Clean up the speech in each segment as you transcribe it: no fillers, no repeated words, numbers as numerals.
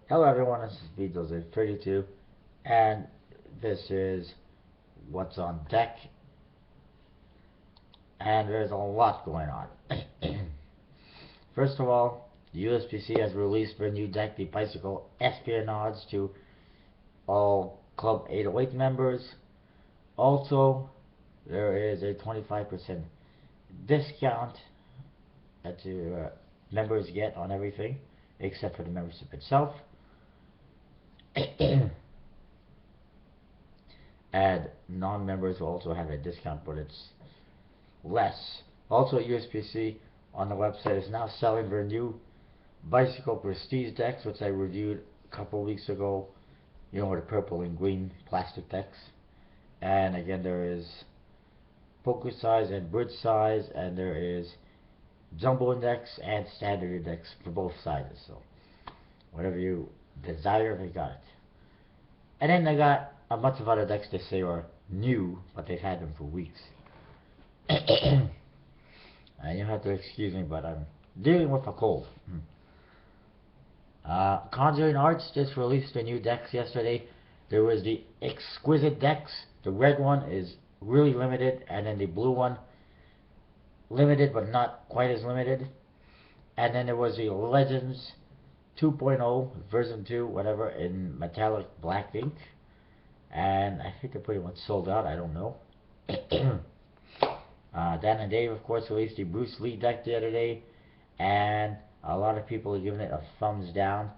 Hello everyone, this is Beatles32, and this is what's on deck, and there's a lot going on. First of all, the USPC has released their new deck, the Bicycle Espionage, to all Club 808 members. Also, there is a 25% discount that members get on everything, except for the membership itself. And non-members will also have a discount, but it's less. Also, USPC on the website is now selling their new Bicycle Prestige decks, which I reviewed a couple of weeks ago. You know, with the purple and green plastic decks. And again, there is poker size and bridge size, and there is jumbo index and standard index for both sizes. So, whatever you desire, they got it. And then they got a bunch of other decks they say are new, but they've had them for weeks. And you have to excuse me, but I'm dealing with a cold. Conjuring Arts just released the new decks yesterday. There was the Exquisite decks. The red one is really limited, and then the blue one, limited but not quite as limited. And then there was the Legends 2.0, version 2, whatever, in metallic black ink. And I think they're pretty much sold out, I don't know. Dan and Dave, of course, released the Bruce Lee deck the other day, and a lot of people are giving it a thumbs down.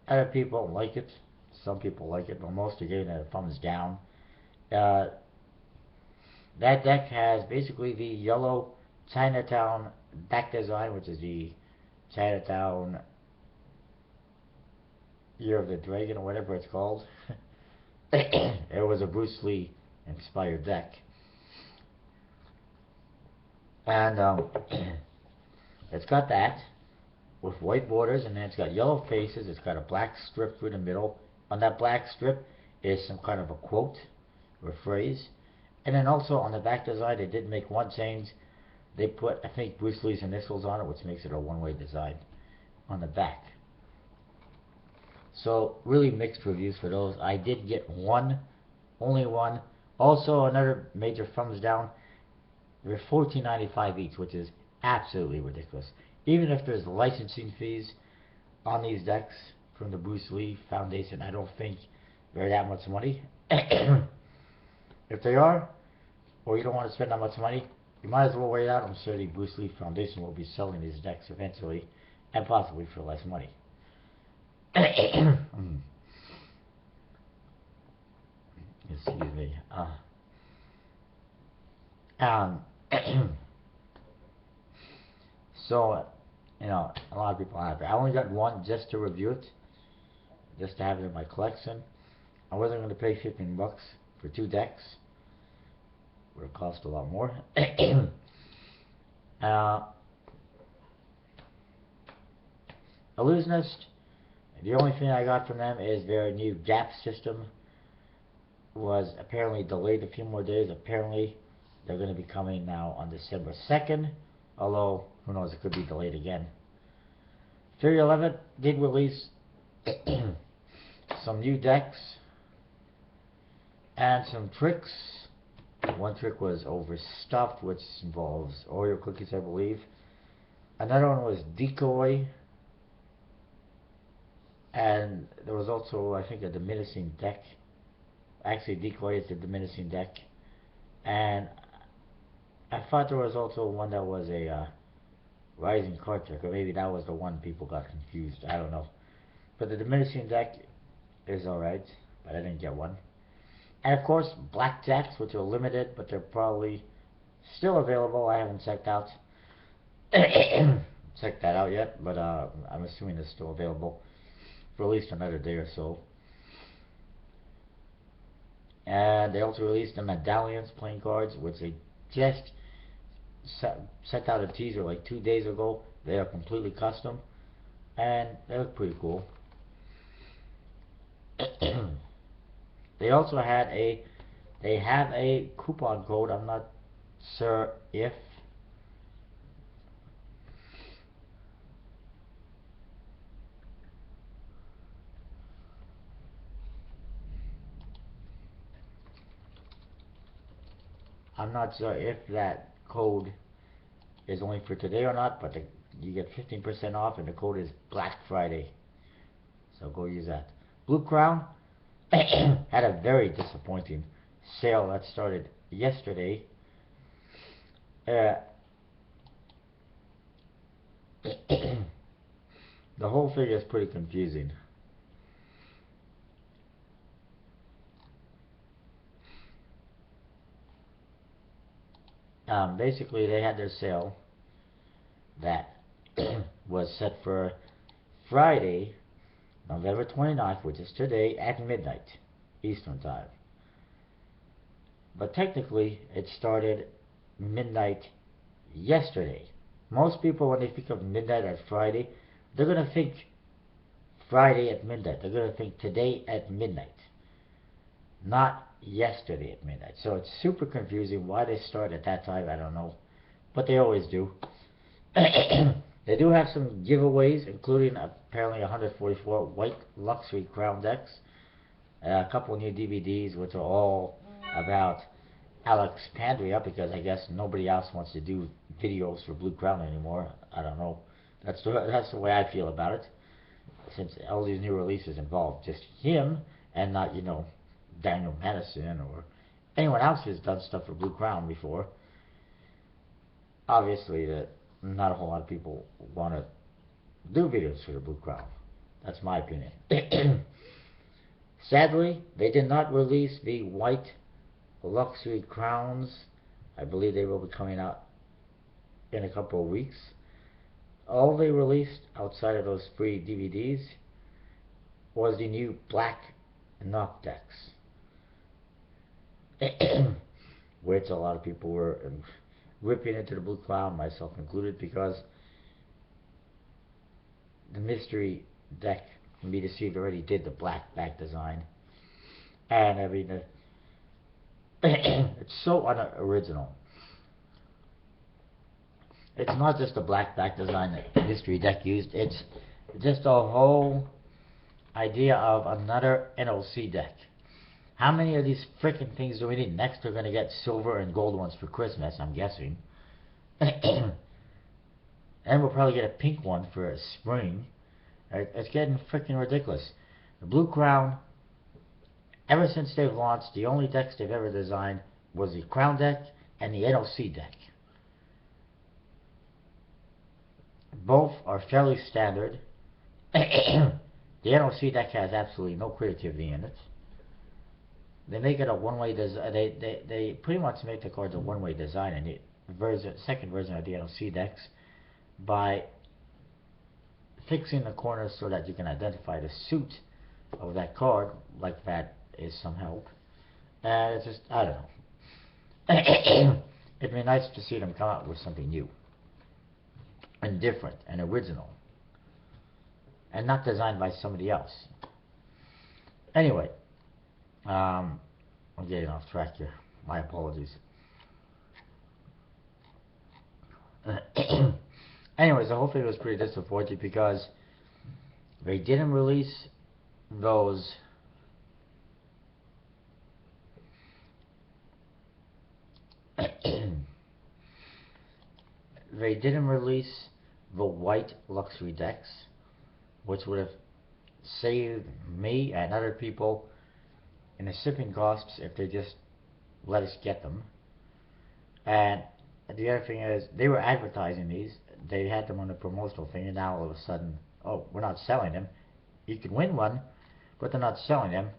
Other people like it. Some people like it, but most are giving it a thumbs down. Uh, that deck has basically the yellow Chinatown deck design, which is the Chinatown Year of the Dragon, or whatever it's called. It was a Bruce Lee inspired deck. And it's got that with white borders, and then it's got yellow faces. It's got a black strip through the middle. On that black strip is some kind of a quote or phrase. And then also on the back design, they did make one change. They put, I think, Bruce Lee's initials on it, which makes it a one-way design on the back. So really mixed reviews for those. I did get one, only one. Also another major thumbs down. They're $14.95 each, which is absolutely ridiculous. Even if there's licensing fees on these decks from the Bruce Lee Foundation, I don't think they're that much money. If they are, or you don't want to spend that much money, you might as well wait out. I'm sure the Bruce Lee Foundation will be selling these decks eventually, and possibly for less money. Excuse me. Um, so, you know, a lot of people have it. I only got one just to review it, just to have it in my collection. I wasn't going to pay 15 bucks for two decks. Would have cost a lot more. Illusionist, the only thing I got from them is their new gap system was apparently delayed a few more days. Apparently, they're going to be coming now on December 2nd, although, who knows, it could be delayed again. Theory 11 did release some new decks and some tricks. One trick was Overstuffed, which involves Oreo cookies, I believe. Another one was Decoy. And there was also, I think, a diminishing deck. Actually, Decoy is the diminishing deck. And I thought there was also one that was a rising card trick, or maybe that was the one people got confused. I don't know. But the diminishing deck is alright, but I didn't get one. And of course, blackjacks, which are limited, but they're probably still available. I haven't checked out checked that out yet, but I'm assuming it's still available for at least another day or so. And they also released the Medallions playing cards, which they just sent out a teaser like 2 days ago. They are completely custom, and they look pretty cool. They also had they have a coupon code. I'm not sure if I'm not sure if that code is only for today or not, but you get 15% off, and the code is Black Friday. So go use that. Blue Crown had a very disappointing sale that started yesterday. Uh, the whole thing is pretty confusing. Basically, they had their sale that was set for Friday, November 29th, which is today, at midnight Eastern Time. But technically, it started midnight yesterday. Most people, when they think of midnight at Friday, they're going to think Friday at midnight. They're going to think today at midnight, not yesterday at midnight. So it's super confusing why they start at that time. I don't know, but they always do. They do have some giveaways, including apparently 144 white luxury crown decks, a couple new DVDs, which are all about Alexandria, because I guess nobody else wants to do videos for Blue Crown anymore. I don't know. That's the way I feel about it, since all these new releases involve just him and not, Daniel Madison or anyone else who's done stuff for Blue Crown before. Obviously, not a whole lot of people want to do videos for the Blue Crown. That's my opinion. Sadly, they did not release the white luxury crowns. I believe they will be coming out in a couple of weeks. All they released outside of those free DVDs was the new black knock decks, which a lot of people were ripping into the Blue Crown, myself included, because the mystery deck from Me Deceived already did the black back design, and I mean, it's so unoriginal. It's not just the black back design that the mystery deck used, it's just a whole idea of another NOC deck. How many of these freaking things do we need? Next, we're going to get silver and gold ones for Christmas, I'm guessing. And we'll probably get a pink one for spring. It's getting freaking ridiculous. The Blue Crown, ever since they've launched, the only decks they've ever designed was the Crown deck and the NOC deck. Both are fairly standard. The NOC deck has absolutely no creativity in it. They make it a one-way design. They pretty much make the cards a one-way design in the second version of the NOC decks by fixing the corners so that you can identify the suit of that card, like that is some help. And it's just, I don't know. It'd be nice to see them come out with something new and different and original and not designed by somebody else. Anyway, I'm getting off track here. My apologies. Anyways, the whole thing was pretty disappointing because they didn't release those they didn't release the white luxury decks, which would have saved me and other people in the shipping costs if they just let us get them. And the other thing is, they were advertising these. They had them on the promotional thing, and now all of a sudden, oh, we're not selling them. You can win one, but they're not selling them.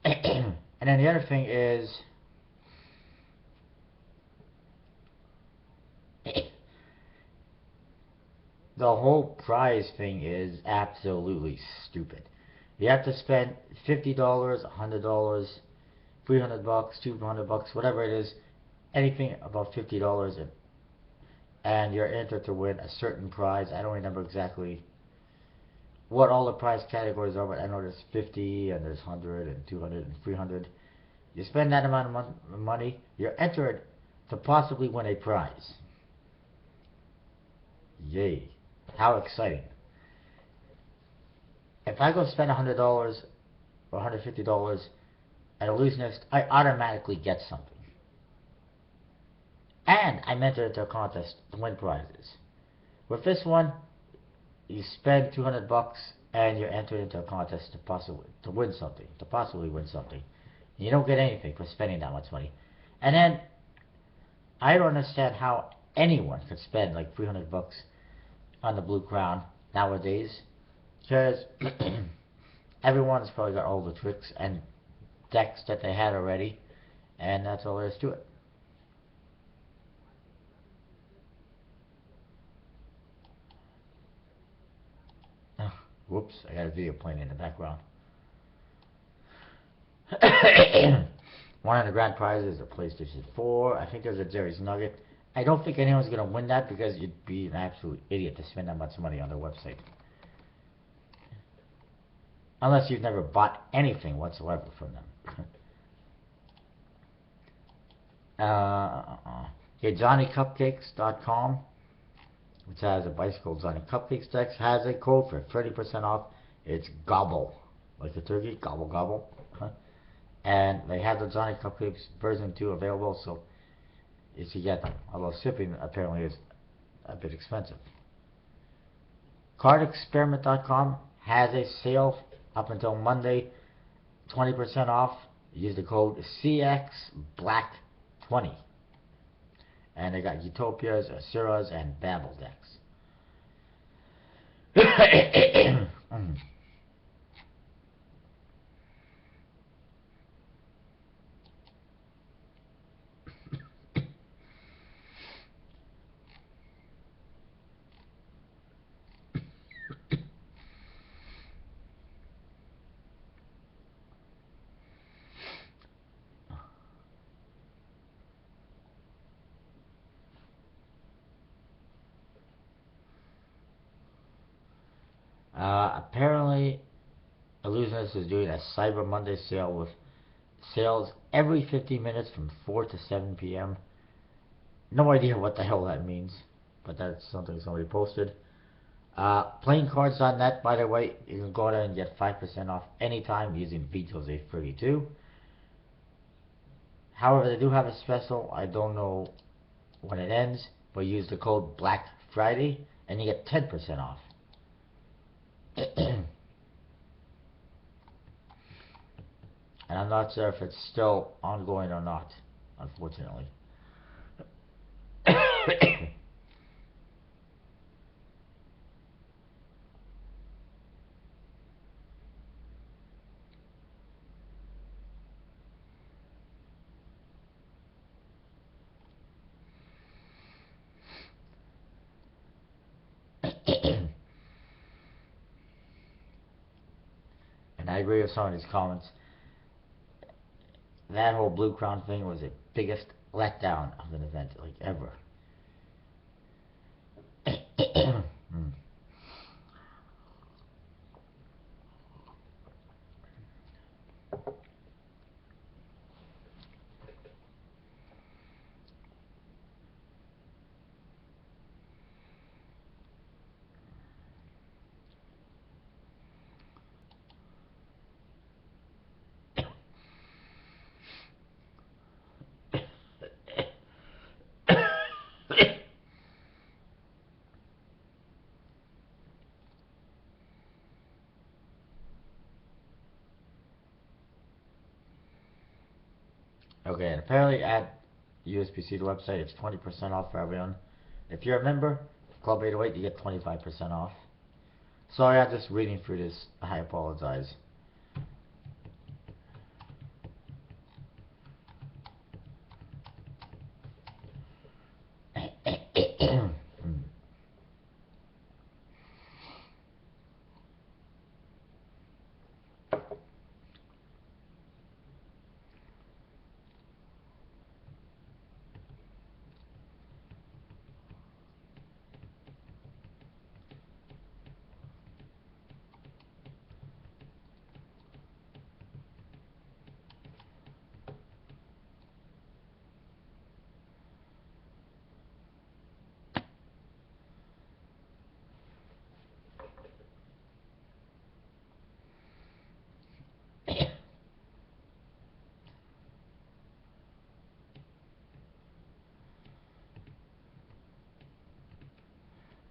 And then the other thing is, the whole prize thing is absolutely stupid. You have to spend $50, $100, $300, $200, whatever it is, anything above $50, and you're entered to win a certain prize. I don't remember exactly what all the prize categories are, but I know there's 50 and there's 100 and 200 and 300. You spend that amount of money, you're entered to possibly win a prize. Yay. How exciting. If I go spend $100 or $150 at Illusionist, I automatically get something. And I'm entered into a contest to win prizes. With this one, you spend $200 and you're entered into a contest to possibly win something. You don't get anything for spending that much money. And then I don't understand how anyone could spend like $300 on the Blue Crown nowadays, because everyone's probably got all the tricks and decks that they had already, and that's all there is to it. Whoops, I got a video playing in the background. One of the grand prizes is a PlayStation 4. I think there's a Jerry's Nugget. I don't think anyone's going to win that because you'd be an absolute idiot to spend that much money on their website. Unless you've never bought anything whatsoever from them. JohnnyCupcakes.com, which has a bicycle Johnny Cupcakes deck, has a code for 30% off. It's gobble, like the turkey, gobble gobble. And they have the Johnny Cupcakes version 2 available, so if you get them. Although shipping apparently is a bit expensive. CardExperiment.com has a sale up until Monday, 20% off. Use the code CXBlack20. And they got Utopias, Asuras, and Babel decks. Apparently, Illusionist is doing a Cyber Monday sale with sales every 15 minutes from 4 to 7 p.m. No idea what the hell that means, but that's something somebody posted. PlayingCards.net, by the way, you can go there and get 5% off anytime using VJose32. However, they do have a special. I don't know when it ends, but use the code Black Friday and you get 10% off. And I'm not sure if it's still ongoing or not, unfortunately. And I agree with some of these comments. That whole Blue Crown thing was the biggest letdown of an event, like, ever. Okay, and apparently at USPC, the website, it's 20% off for everyone. If you're a member, Club 808, you get 25% off. Sorry, I'm just reading through this. I apologize.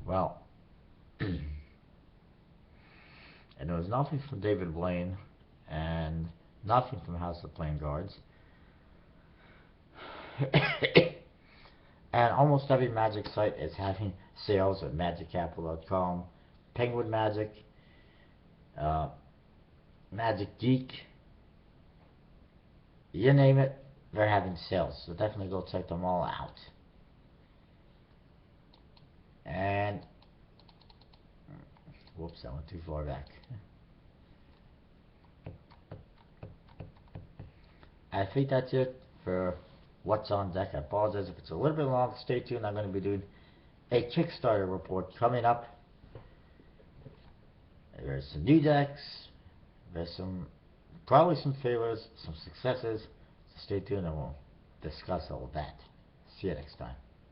Well, and there was nothing from David Blaine and nothing from House of Playing Guards. And almost every Magic site is having sales at MagicCapital.com, Penguin Magic, uh, Magic Geek, you name it, they're having sales. So definitely go check them all out. And, whoops, I went too far back. I think that's it for what's on deck. I apologize if it's a little bit long. Stay tuned. I'm going to be doing a Kickstarter report coming up. There's some new decks. There's probably some failures, some successes. So stay tuned and we'll discuss all of that. See you next time.